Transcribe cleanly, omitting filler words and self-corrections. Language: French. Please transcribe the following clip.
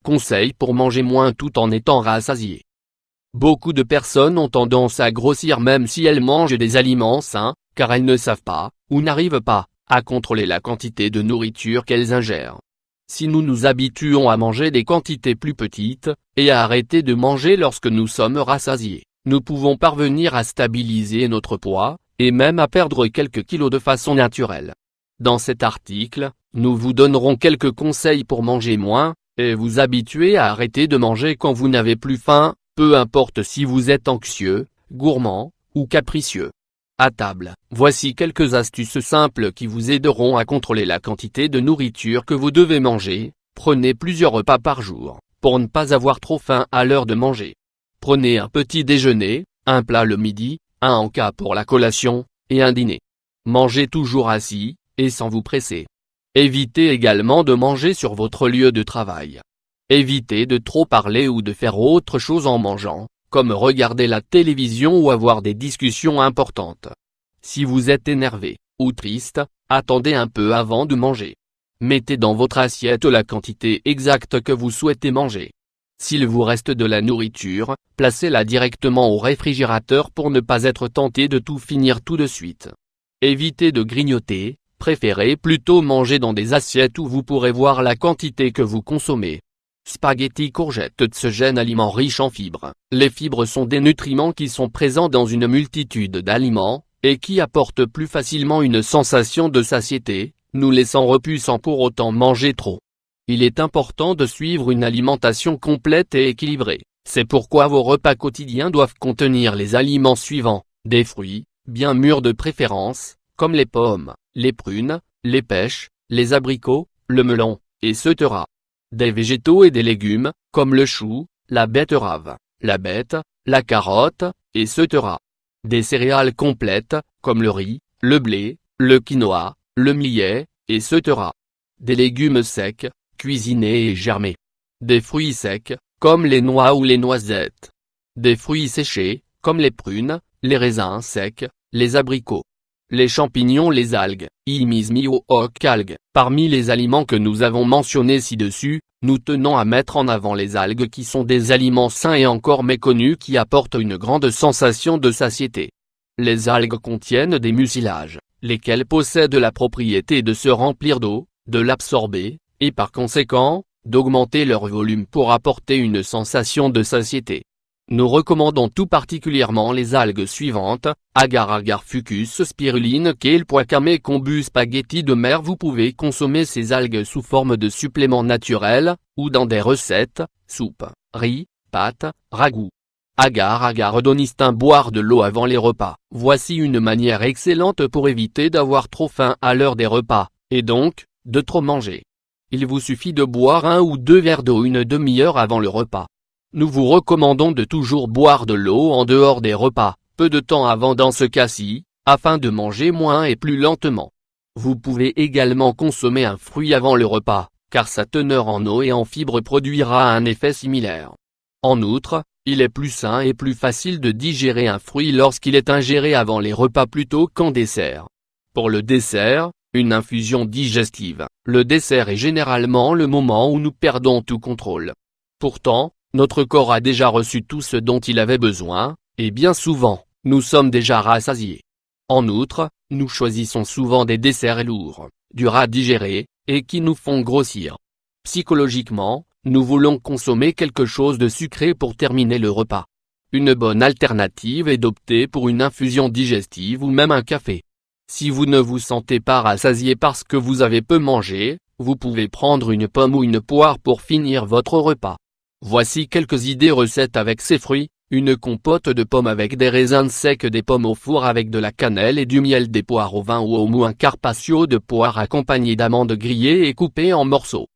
Conseils pour manger moins tout en étant rassasié. Beaucoup de personnes ont tendance à grossir même si elles mangent des aliments sains, car elles ne savent pas, ou n'arrivent pas, à contrôler la quantité de nourriture qu'elles ingèrent. Si nous nous habituons à manger des quantités plus petites, et à arrêter de manger lorsque nous sommes rassasiés, nous pouvons parvenir à stabiliser notre poids, et même à perdre quelques kilos de façon naturelle. Dans cet article, nous vous donnerons quelques conseils pour manger moins, et vous habituer à arrêter de manger quand vous n'avez plus faim, peu importe si vous êtes anxieux, gourmand, ou capricieux. À table, voici quelques astuces simples qui vous aideront à contrôler la quantité de nourriture que vous devez manger. Prenez plusieurs repas par jour, pour ne pas avoir trop faim à l'heure de manger. Prenez un petit déjeuner, un plat le midi, un encas pour la collation, et un dîner. Mangez toujours assis, et sans vous presser. Évitez également de manger sur votre lieu de travail. Évitez de trop parler ou de faire autre chose en mangeant, comme regarder la télévision ou avoir des discussions importantes. Si vous êtes énervé, ou triste, attendez un peu avant de manger. Mettez dans votre assiette la quantité exacte que vous souhaitez manger. S'il vous reste de la nourriture, placez-la directement au réfrigérateur pour ne pas être tenté de tout finir tout de suite. Évitez de grignoter, préférez plutôt manger dans des assiettes où vous pourrez voir la quantité que vous consommez. Spaghetti courgettes. Ce jeune aliment riche en fibres. Les fibres sont des nutriments qui sont présents dans une multitude d'aliments, et qui apportent plus facilement une sensation de satiété, nous laissant repus sans pour autant manger trop. Il est important de suivre une alimentation complète et équilibrée. C'est pourquoi vos repas quotidiens doivent contenir les aliments suivants: des fruits, bien mûrs de préférence, comme les pommes, les prunes, les pêches, les abricots, le melon, etc. Des végétaux et des légumes, comme le chou, la betterave, la bête, la carotte, etc. Des céréales complètes, comme le riz, le blé, le quinoa, le millet, etc. Des légumes secs, cuisinés et germés. Des fruits secs, comme les noix ou les noisettes. Des fruits séchés, comme les prunes, les raisins secs, les abricots. Les champignons, les algues, algues. Parmi les aliments que nous avons mentionnés ci-dessus, nous tenons à mettre en avant les algues qui sont des aliments sains et encore méconnus qui apportent une grande sensation de satiété. Les algues contiennent des mucilages, lesquels possèdent la propriété de se remplir d'eau, de l'absorber, et par conséquent, d'augmenter leur volume pour apporter une sensation de satiété. Nous recommandons tout particulièrement les algues suivantes: agar-agar, fucus, spiruline, kale, wakame, kombu, spaghetti de mer. Vous pouvez consommer ces algues sous forme de suppléments naturels, ou dans des recettes, soupe, riz, pâtes, ragoût. Agar-agar donne instinct: boire de l'eau avant les repas. Voici une manière excellente pour éviter d'avoir trop faim à l'heure des repas, et donc, de trop manger. Il vous suffit de boire 1 ou 2 verres d'eau une demi-heure avant le repas. Nous vous recommandons de toujours boire de l'eau en dehors des repas, peu de temps avant dans ce cas-ci, afin de manger moins et plus lentement. Vous pouvez également consommer un fruit avant le repas, car sa teneur en eau et en fibres produira un effet similaire. En outre, il est plus sain et plus facile de digérer un fruit lorsqu'il est ingéré avant les repas plutôt qu'en dessert. Pour le dessert, une infusion digestive. Le dessert est généralement le moment où nous perdons tout contrôle. Pourtant, notre corps a déjà reçu tout ce dont il avait besoin, et bien souvent, nous sommes déjà rassasiés. En outre, nous choisissons souvent des desserts lourds, durs à digérer, et qui nous font grossir. Psychologiquement, nous voulons consommer quelque chose de sucré pour terminer le repas. Une bonne alternative est d'opter pour une infusion digestive ou même un café. Si vous ne vous sentez pas rassasié parce que vous avez peu mangé, vous pouvez prendre une pomme ou une poire pour finir votre repas. Voici quelques idées recettes avec ces fruits: une compote de pommes avec des raisins secs, des pommes au four avec de la cannelle et du miel, des poires au vin ou au mou, un carpaccio de poire accompagné d'amandes grillées et coupées en morceaux.